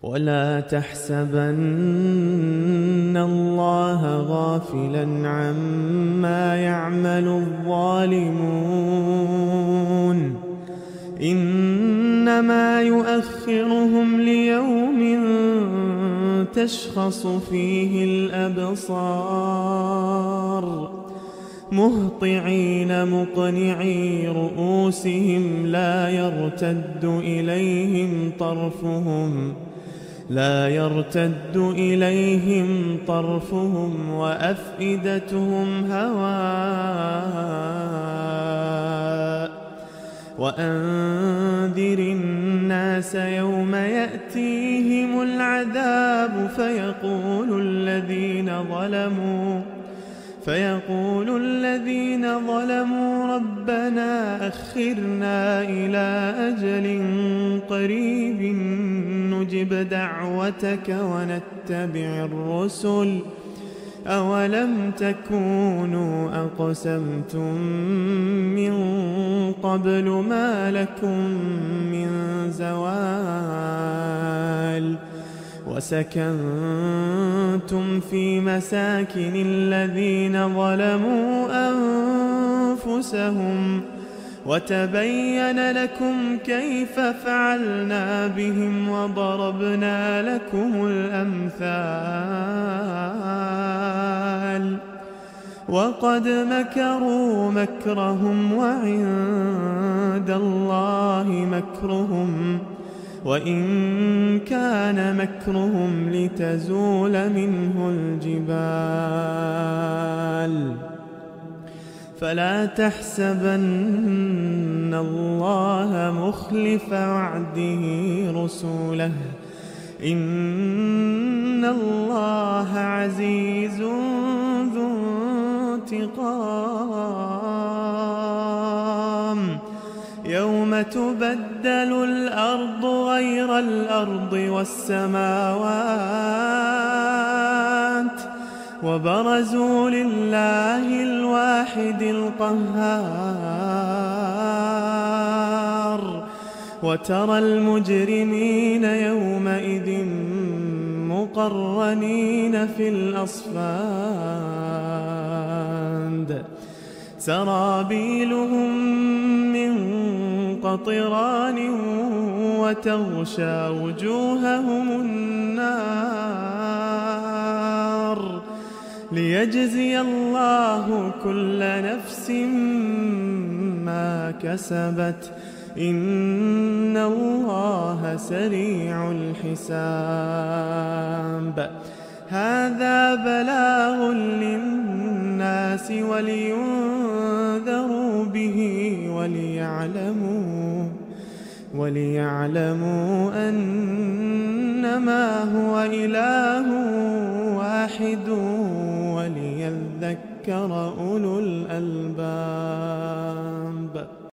ولا تحسبن الله غافلا عما يعمل الظالمون، إنما يؤخرهم ليوم تشخص فيه الأبصار، مهطعين مقنعي رؤوسهم لا يرتد إليهم طرفهم وأفئدتهم هواء. وأنذر الناس يوم يأتيهم العذاب فيقول الذين ظلموا ربنا أخرنا إلى أجل قريب نجب دعوتك ونتبع الرسل، أولم تكونوا أقسمتم من قبل ما لكم من زوال، وسكنتم في مساكن الذين ظلموا أنفسهم، وتبين لكم كيف فعلنا بهم وضربنا لكم الأمثال. وقد مكروا مكرهم وعند الله مكرهم، وإن كان مكرهم لتزول منه الجبال. فلا تحسبن الله مخلف وعده رسله، إن الله عزيز ذو انتقام. يوم تبدل الأرض غير الأرض والسماوات، وبرزوا لله الواحد القهار، وترى المجرمين يومئذ مقرنين في الأصفاد، سرابيلهم من قطران وتغشى وجوههم النار، ليجزي الله كل نفس ما كسبت، إن الله سريع الحساب. هذا بلاغ للناس ولينذروا به وليعلموا أنما هو إله واحد وليذكر أولو الألباب.